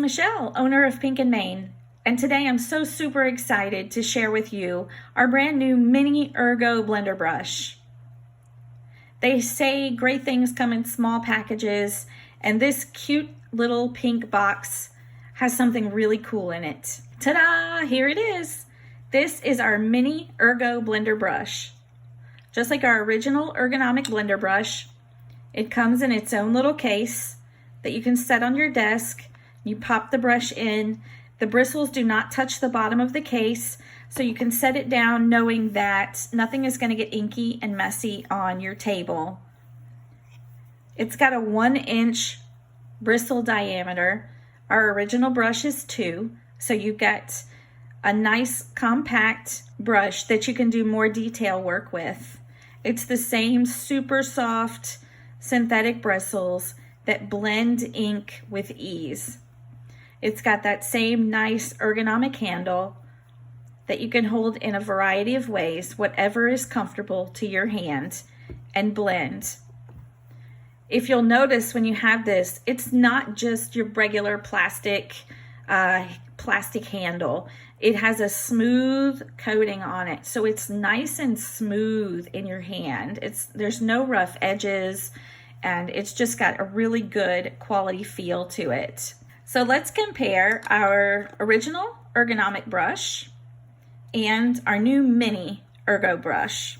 Michelle, owner of Pink and Main, and today I'm so super excited to share with you our brand new mini Ergo blender brush. They say great things come in small packages, and this cute little pink box has something really cool in it. Ta-da! Here it is. This is our mini Ergo blender brush. Just like our original ergonomic blender brush, it comes in its own little case that you can set on your desk. You pop the brush in. The bristles do not touch the bottom of the case, so you can set it down knowing that nothing is going to get inky and messy on your table. It's got a 1-inch bristle diameter. Our original brush is 2, so you get a nice compact brush that you can do more detail work with. It's the same super soft synthetic bristles that blend ink with ease. It's got that same nice ergonomic handle that you can hold in a variety of ways, whatever is comfortable to your hand, and blend. If you'll notice when you have this, it's not just your regular plastic handle. It has a smooth coating on it, so it's nice and smooth in your hand. There's no rough edges, and it's just got a really good quality feel to it. So let's compare our original ergonomic brush and our new mini Ergo brush.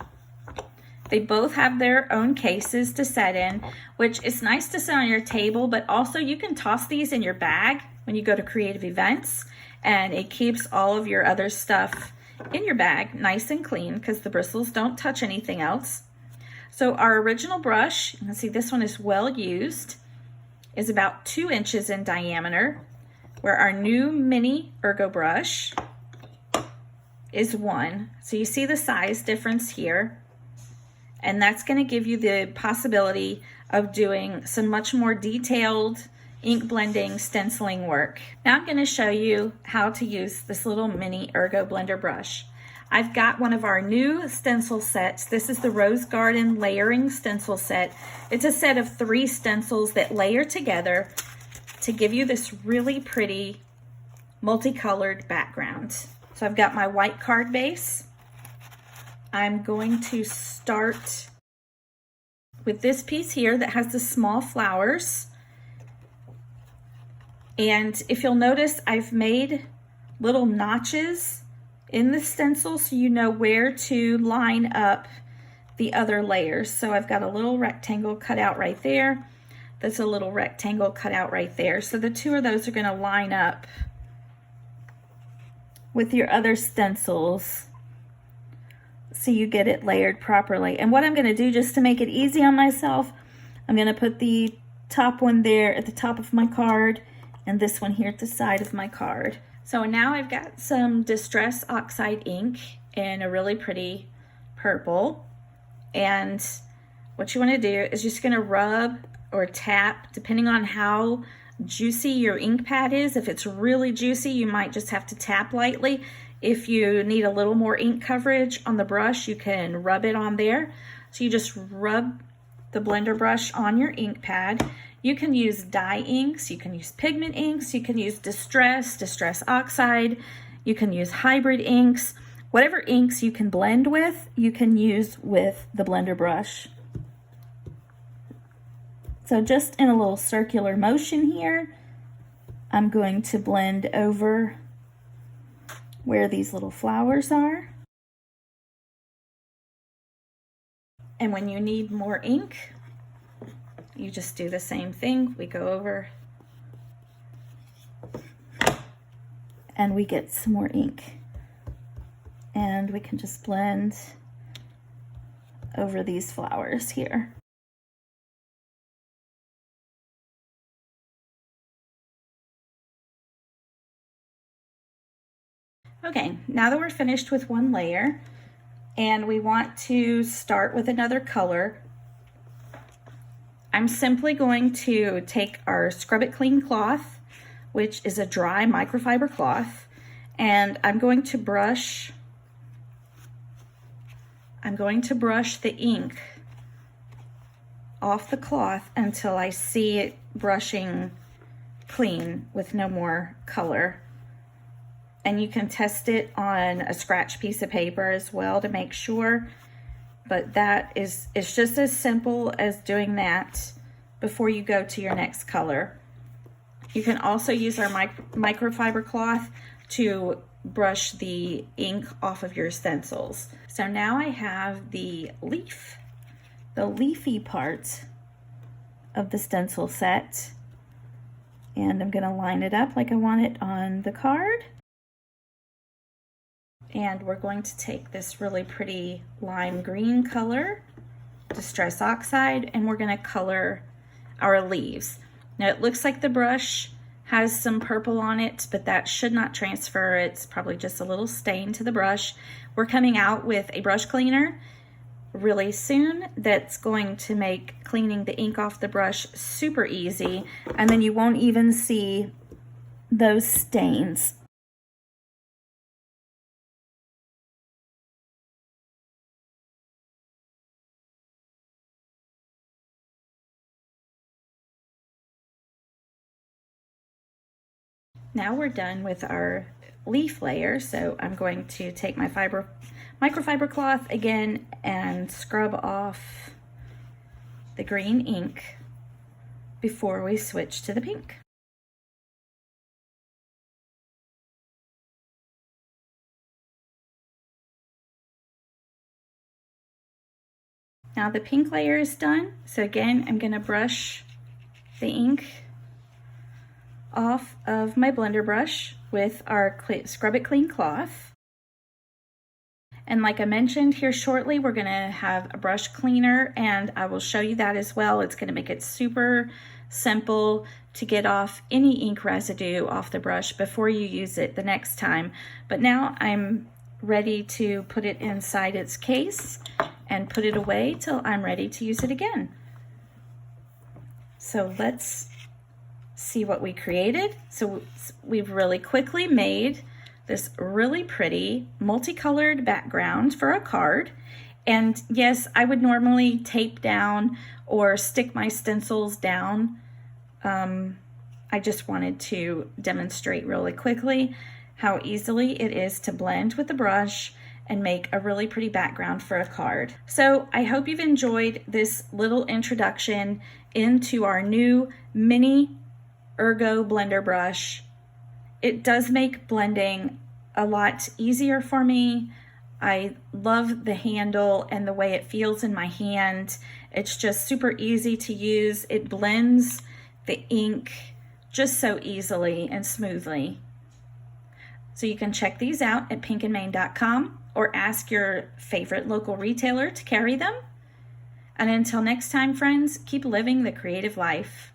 They both have their own cases to set in, which is nice to set on your table, but also you can toss these in your bag when you go to creative events, and it keeps all of your other stuff in your bag nice and clean because the bristles don't touch anything else. So our original brush, you can see this one is well used, is about 2 inches in diameter, where our new mini Ergo brush is 1. So you see the size difference here, and that's going to give you the possibility of doing some much more detailed ink blending, stenciling work. Now I'm going to show you how to use this little mini Ergo blender brush. I've got one of our new stencil sets. This is the Rose Garden layering stencil set. It's a set of 3 stencils that layer together to give you this really pretty multicolored background. So I've got my white card base. I'm going to start with this piece here that has the small flowers. And if you'll notice, I've made little notches in the stencil so you know where to line up the other layers. So I've got a little rectangle cut out right there. That's a little rectangle cut out right there. So the 2 of those are going to line up with your other stencils so you get it layered properly. And what I'm going to do, just to make it easy on myself, I'm going to put the top one there at the top of my card and this one here at the side of my card. So now I've got some Distress Oxide ink in a really pretty purple. And what you want to do is just going to rub or tap, depending on how juicy your ink pad is. If it's really juicy, you might just have to tap lightly. If you need a little more ink coverage on the brush, you can rub it on there. So you just rub the blender brush on your ink pad. You can use dye inks, you can use pigment inks, you can use Distress Oxide, you can use hybrid inks. Whatever inks you can blend with, you can use with the blender brush. So just in a little circular motion here, I'm going to blend over where these little flowers are. And when you need more ink, you just do the same thing. We go over and we get some more ink. And we can just blend over these flowers here. Okay, now that we're finished with one layer and we want to start with another color, I'm simply going to take our Scrub It Clean cloth, which is a dry microfiber cloth, and I'm going to brush the ink off the cloth until I see it brushing clean with no more color. And you can test it on a scratch piece of paper as well to make sure. But it's just as simple as doing that before you go to your next color. You can also use our microfiber cloth to brush the ink off of your stencils. So now I have the leafy part of the stencil set, and I'm going to line it up like I want it on the card. And we're going to take this really pretty lime green color, Distress Oxide, and we're going to color our leaves. Now it looks like the brush has some purple on it, but that should not transfer. It's probably just a little stain to the brush. We're coming out with a brush cleaner really soon that's going to make cleaning the ink off the brush super easy, and then you won't even see those stains. Now we're done with our leaf layer, so I'm going to take my microfiber cloth again and scrub off the green ink before we switch to the pink. Now the pink layer is done, so again I'm going to brush the ink off of my blender brush with our Scrub It Clean cloth. And like I mentioned, here shortly we're going to have a brush cleaner, and I will show you that as well. It's going to make it super simple to get off any ink residue off the brush before you use it the next time. But now I'm ready to put it inside its case and put it away till I'm ready to use it again. So let's see what we created. So we've really quickly made this really pretty multicolored background for a card. And yes, I would normally tape down or stick my stencils down. I just wanted to demonstrate really quickly how easily it is to blend with the brush and make a really pretty background for a card. So I hope you've enjoyed this little introduction into our new mini Ergo blender brush. It does make blending a lot easier for me. I love the handle and the way it feels in my hand. It's just super easy to use. It blends the ink just so easily and smoothly. So you can check these out at pinkandmain.com or ask your favorite local retailer to carry them. And until next time, friends, keep living the creative life.